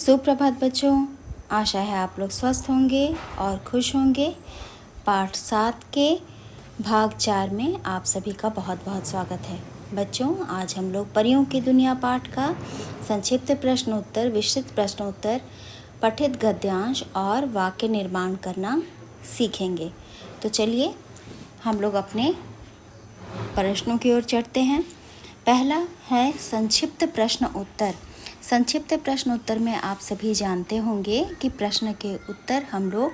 सुप्रभात बच्चों, आशा है आप लोग स्वस्थ होंगे और खुश होंगे। पाठ 7 के भाग 4 में आप सभी का बहुत बहुत स्वागत है। बच्चों, आज हम लोग परियों की दुनिया पाठ का संक्षिप्त प्रश्नोत्तर, विस्तृत प्रश्नोत्तर, पठित गद्यांश और वाक्य निर्माण करना सीखेंगे। तो चलिए हम लोग अपने प्रश्नों की ओर चढ़ते हैं। पहला है संक्षिप्त प्रश्न उत्तर। संक्षिप्त प्रश्न उत्तर में आप सभी जानते होंगे कि प्रश्न के उत्तर हम लोग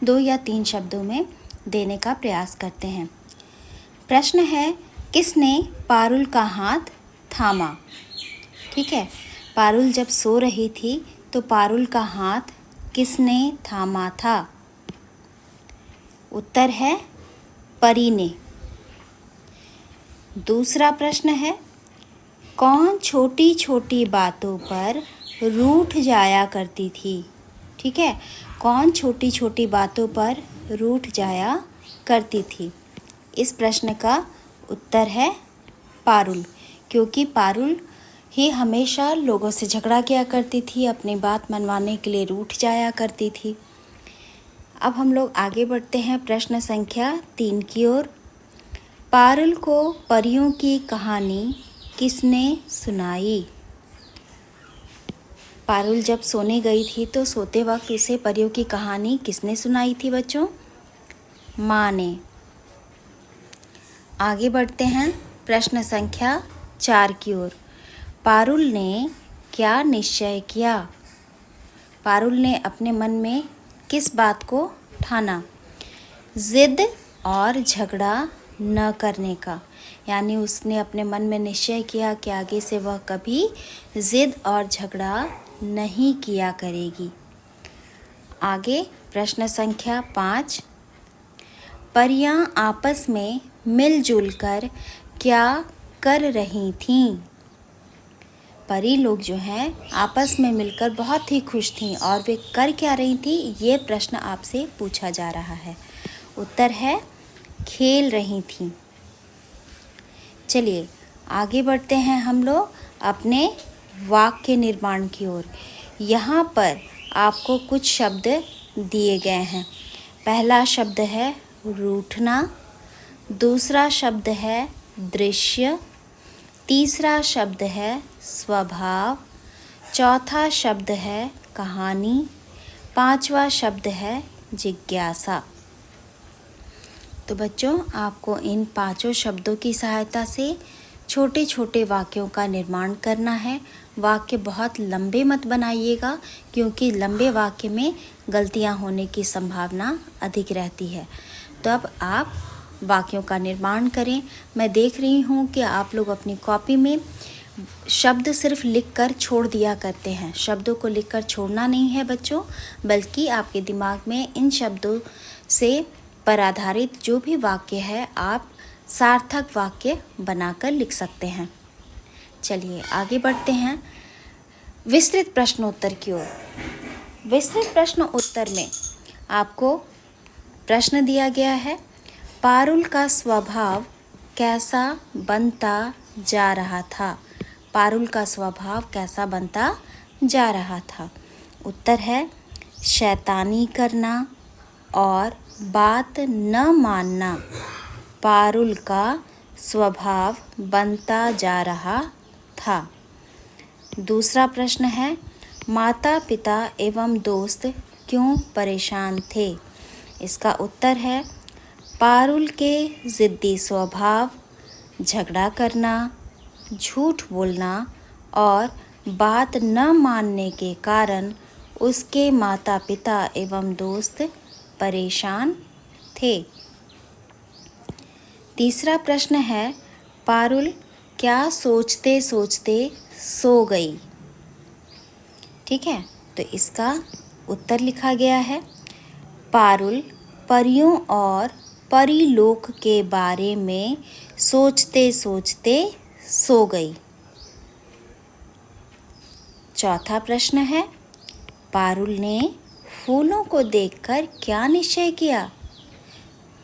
2 या 3 शब्दों में देने का प्रयास करते हैं। प्रश्न है, किसने पारुल का हाथ थामा? ठीक है, पारुल जब सो रही थी तो पारुल का हाथ किसने थामा था? उत्तर है परी ने। दूसरा प्रश्न है, कौन छोटी छोटी बातों पर रूठ जाया करती थी? ठीक है, कौन छोटी छोटी बातों पर रूठ जाया करती थी? इस प्रश्न का उत्तर है पारुल, क्योंकि पारुल ही हमेशा लोगों से झगड़ा किया करती थी, अपनी बात मनवाने के लिए रूठ जाया करती थी। अब हम लोग आगे बढ़ते हैं प्रश्न संख्या 3 की ओर। पारुल को परियों की कहानी किसने सुनाई? पारुल जब सोने गई थी तो सोते वक्त उसे परियों की कहानी किसने सुनाई थी बच्चों? माँ ने। आगे बढ़ते हैं प्रश्न संख्या 4 की ओर। पारुल ने क्या निश्चय किया? पारुल ने अपने मन में किस बात को ठाना? जिद और झगड़ा न करने का, यानी उसने अपने मन में निश्चय किया कि आगे से वह कभी जिद और झगड़ा नहीं किया करेगी। आगे प्रश्न संख्या 5। परियां आपस में मिलजुल कर क्या कर रही थीं? परी लोग जो हैं आपस में मिलकर बहुत ही खुश थीं और वे कर क्या रही थी, ये प्रश्न आपसे पूछा जा रहा है। उत्तर है खेल रही थीं। चलिए आगे बढ़ते हैं हम लोग अपने वाक्य निर्माण की ओर। यहाँ पर आपको कुछ शब्द दिए गए हैं। पहला शब्द है रूठना, दूसरा शब्द है दृश्य, तीसरा शब्द है स्वभाव, चौथा शब्द है कहानी, पांचवा शब्द है जिज्ञासा। तो बच्चों, आपको इन 5 शब्दों की सहायता से छोटे छोटे वाक्यों का निर्माण करना है। वाक्य बहुत लंबे मत बनाइएगा, क्योंकि लंबे वाक्य में गलतियां होने की संभावना अधिक रहती है। तो अब आप वाक्यों का निर्माण करें। मैं देख रही हूं कि आप लोग अपनी कॉपी में शब्द सिर्फ लिखकर छोड़ दिया करते हैं। शब्दों को लिखकर छोड़ना नहीं है बच्चों, बल्कि आपके दिमाग में इन शब्दों से पर आधारित जो भी वाक्य है आप सार्थक वाक्य बनाकर लिख सकते हैं। चलिए आगे बढ़ते हैं विस्तृत प्रश्नोत्तर की ओर। विस्तृत प्रश्न उत्तर में आपको प्रश्न दिया गया है, पारुल का स्वभाव कैसा बनता जा रहा था? पारुल का स्वभाव कैसा बनता जा रहा था? उत्तर है शैतानी करना और बात न मानना पारुल का स्वभाव बनता जा रहा था। दूसरा प्रश्न है, माता पिता एवं दोस्त क्यों परेशान थे? इसका उत्तर है पारुल के जिद्दी स्वभाव, झगड़ा करना, झूठ बोलना और बात न मानने के कारण उसके माता पिता एवं दोस्त परेशान थे। तीसरा प्रश्न है, पारुल क्या सोचते सोचते सो गई? ठीक है, तो इसका उत्तर लिखा गया है, पारुल परियों और परीलोक के बारे में सोचते सोचते सो गई। चौथा प्रश्न है, पारुल ने फूलों को देखकर क्या निश्चय किया?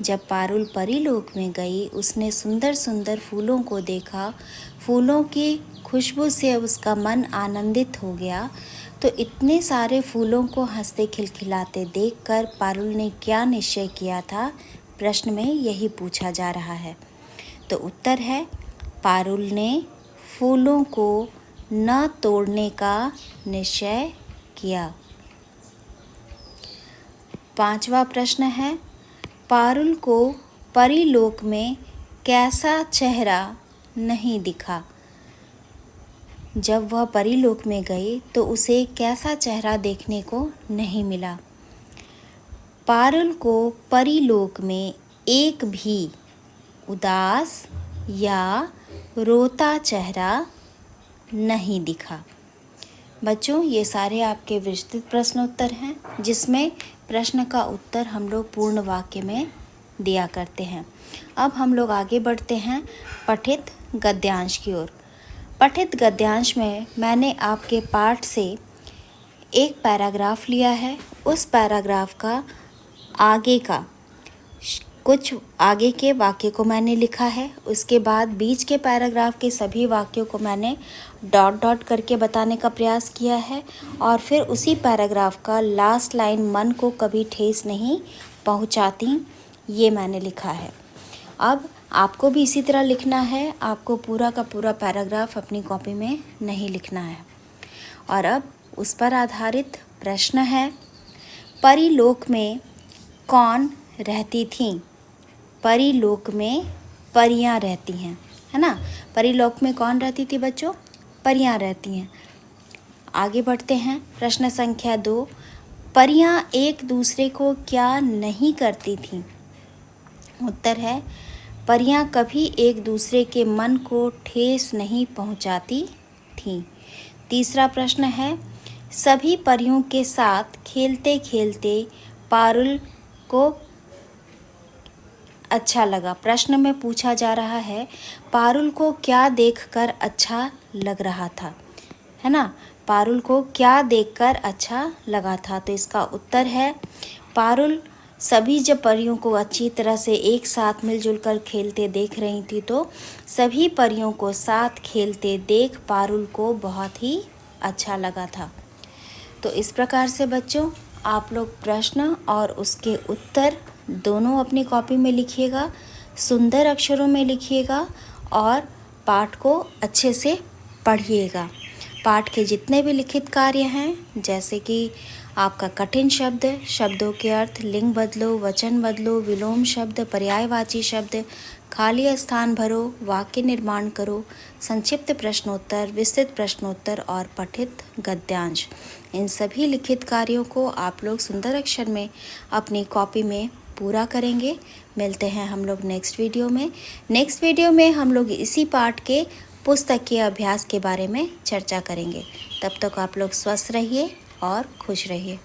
जब पारुल परीलोक में गई, उसने सुंदर सुंदर फूलों को देखा, फूलों की खुशबू से उसका मन आनंदित हो गया। तो इतने सारे फूलों को हंसते खिलखिलाते देखकर पारुल ने क्या निश्चय किया था? प्रश्न में यही पूछा जा रहा है। तो उत्तर है, पारुल ने फूलों को न तोड़ने का निश्चय किया। 5वां प्रश्न है, पारुल को परीलोक में कैसा चेहरा नहीं दिखा? जब वह परीलोक में गई तो उसे कैसा चेहरा देखने को नहीं मिला? पारुल को परीलोक में एक भी उदास या रोता चेहरा नहीं दिखा। बच्चों, ये सारे आपके विस्तृत प्रश्नोत्तर हैं, जिसमें प्रश्न का उत्तर हम लोग पूर्ण वाक्य में दिया करते हैं। अब हम लोग आगे बढ़ते हैं पठित गद्यांश की ओर। पठित गद्यांश में मैंने आपके पाठ से एक पैराग्राफ लिया है। उस पैराग्राफ का कुछ आगे के वाक्य को मैंने लिखा है। उसके बाद बीच के पैराग्राफ के सभी वाक्यों को मैंने डॉट डॉट करके बताने का प्रयास किया है, और फिर उसी पैराग्राफ का लास्ट लाइन मन को कभी ठेस नहीं पहुंचाती, ये मैंने लिखा है। अब आपको भी इसी तरह लिखना है। आपको पूरा का पूरा पैराग्राफ अपनी कॉपी में नहीं लिखना है। और अब उस पर आधारित प्रश्न है, परीलोक में कौन रहती थी? परीलोक में परियां रहती हैं, है ना। परीलोक में कौन रहती थी बच्चों? परियां रहती हैं। आगे बढ़ते हैं। प्रश्न संख्या 2, परियां एक दूसरे को क्या नहीं करती थीं? उत्तर है, परियां कभी एक दूसरे के मन को ठेस नहीं पहुंचाती थीं। तीसरा प्रश्न है, सभी परियों के साथ खेलते खेलते पारुल को अच्छा लगा। प्रश्न में पूछा जा रहा है, पारुल को क्या देखकर अच्छा लग रहा था, है ना। पारुल को क्या देखकर अच्छा लगा था? तो इसका उत्तर है, पारुल सभी जब परियों को अच्छी तरह से एक साथ मिलजुल कर खेलते देख रही थी, तो सभी परियों को साथ खेलते देख पारुल को बहुत ही अच्छा लगा था। तो इस प्रकार से बच्चों, आप लोग प्रश्न और उसके उत्तर दोनों अपनी कॉपी में लिखिएगा, सुंदर अक्षरों में लिखिएगा, और पाठ को अच्छे से पढ़िएगा। पाठ के जितने भी लिखित कार्य हैं, जैसे कि आपका कठिन शब्द, शब्दों के अर्थ, लिंग बदलो, वचन बदलो, विलोम शब्द, पर्यायवाची शब्द, खाली स्थान भरो, वाक्य निर्माण करो, संक्षिप्त प्रश्नोत्तर, विस्तृत प्रश्नोत्तर और पठित गद्यांश, इन सभी लिखित कार्यों को आप लोग सुंदर अक्षर में अपनी कॉपी में पूरा करेंगे। मिलते हैं हम लोग नेक्स्ट वीडियो में। नेक्स्ट वीडियो में हम लोग इसी पाठ के पुस्तकीय अभ्यास के बारे में चर्चा करेंगे। तब तक आप लोग स्वस्थ रहिए और खुश रहिए।